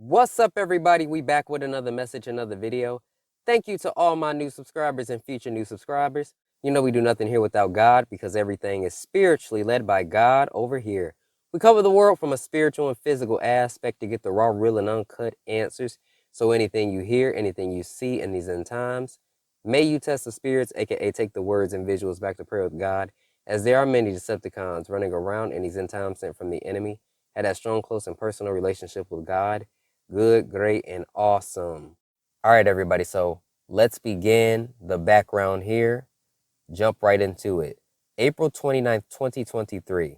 What's up, everybody? We back with another message, another video. Thank you to all my new subscribers and future new subscribers. You know we do nothing here without God because everything is spiritually led by God over here. We cover the world from a spiritual and physical aspect to get the raw, real, and uncut answers. So anything you hear, anything you see in these end times, may you test the spirits, aka take the words and visuals back to prayer with God, as there are many Decepticons running around in these end times sent from the enemy. Had that strong, close, and personal relationship with God. Good, great, and awesome. All right, everybody. So let's begin the background here. Jump right into it. April 29th, 2023.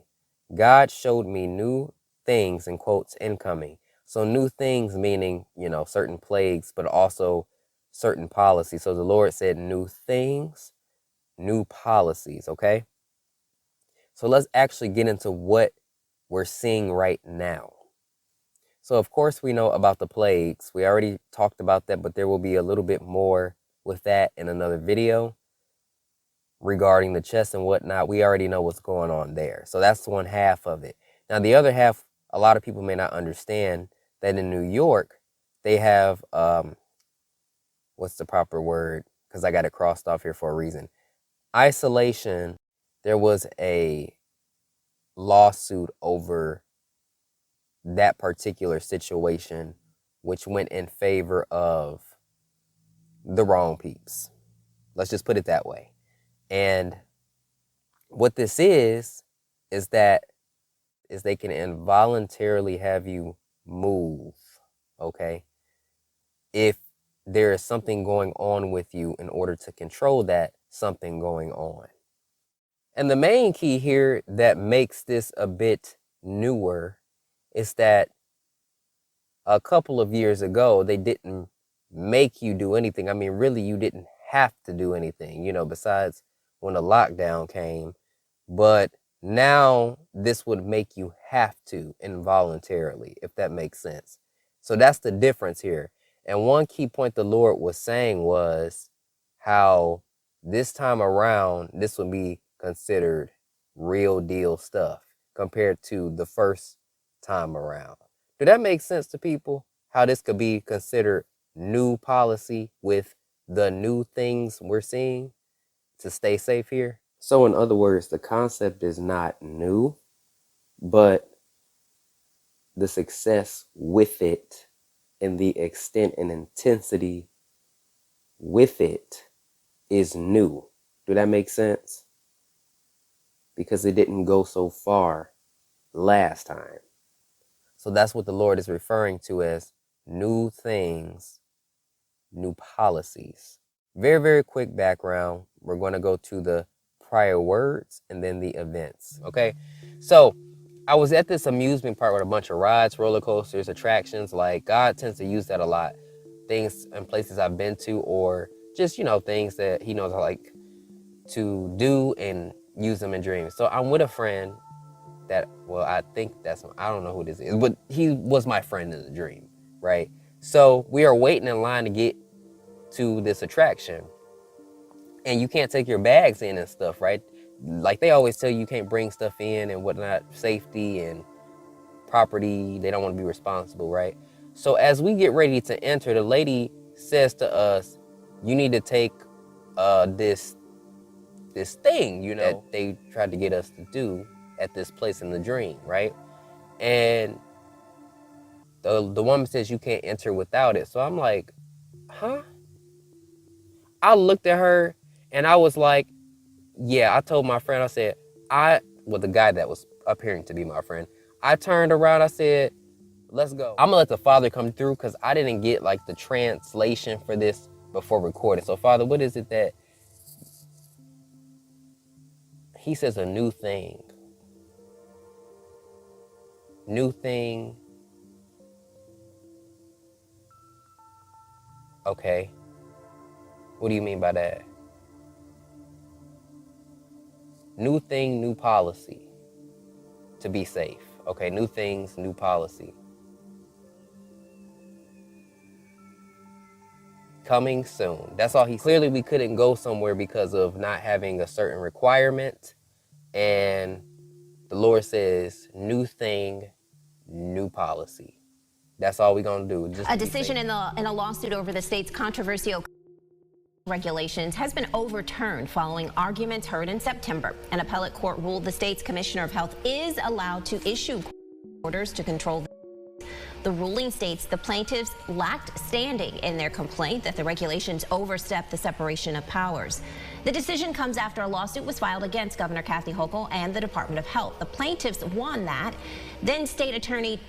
God showed me new things, in quotes, incoming. So new things meaning, certain plagues, but also certain policies. So the Lord said new things, new policies, okay? So let's actually get into what we're seeing right now. So, of course, we know about the plagues. We already talked about that, but there will be a little bit more with that in another video regarding the chest and whatnot. We already know what's going on there. So that's one half of it. Now, the other half, a lot of people may not understand that in New York, they have, what's the proper word? Because I got it crossed off here for a reason. Isolation. There was a lawsuit over that particular situation, which went in favor of the wrong peeps. Let's just put it that way. And what this is that they can involuntarily have you move, okay? If there is something going on with you in order to control that something going on. And the main key here that makes this a bit newer is that a couple of years ago, they didn't make you do anything. I mean, really, you didn't have to do anything, besides when the lockdown came. But now this would make you have to involuntarily, if that makes sense. So that's the difference here. And one key point the Lord was saying was how this time around, this would be considered real deal stuff compared to the first time around. Do that make sense to people? How this could be considered new policy with the new things we're seeing to stay safe here? So in other words, the concept is not new, but the success with it and the extent and intensity with it is new. Do that make sense? Because it didn't go so far last time. So that's what the Lord is referring to as new things, new policies. Very, very quick background. We're going to go to the prior words and then the events. Okay. So I was at this amusement park with a bunch of rides, roller coasters, attractions. Like, God tends to use that a lot. Things and places I've been to, or just, things that he knows I like to do and use them in dreams. So I'm with a friend that, I think I don't know who this is, but he was my friend in the dream, right? So we are waiting in line to get to this attraction, and you can't take your bags in and stuff, right? Like they always tell you, you can't bring stuff in and whatnot, safety and property, they don't want to be responsible, right? So as we get ready to enter, the lady says to us, you need to take this thing, that they tried to get us to do at this place in the dream, right? And the woman says you can't enter without it. So I'm like, huh? I looked at her and I was like, yeah, I told my friend, I said, the guy that was appearing to be my friend, I turned around, I said, let's go. I'm gonna let the Father come through because I didn't get like the translation for this before recording. So Father, what is it that he says a new thing? New thing. Okay. What do you mean by that? New thing, new policy to be safe. Okay, new things, new policy. Coming soon. That's all he clearly we couldn't go somewhere because of not having a certain requirement. And the Lord says, new thing, new policy. That's all we're going to do. Just A decision in a lawsuit over the state's controversial regulations has been overturned following arguments heard in September. An appellate court ruled the state's commissioner of health is allowed to issue orders to control. The ruling states the plaintiffs lacked standing in their complaint that the regulations overstep the separation of powers. The decision comes after a lawsuit was filed against Governor Kathy Hochul and the Department of Health. The plaintiffs won that. Then State Attorney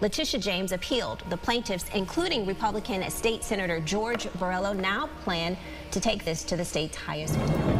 Letitia James appealed. The plaintiffs, including Republican State Senator George Borrello, now plan to take this to the state's highest court.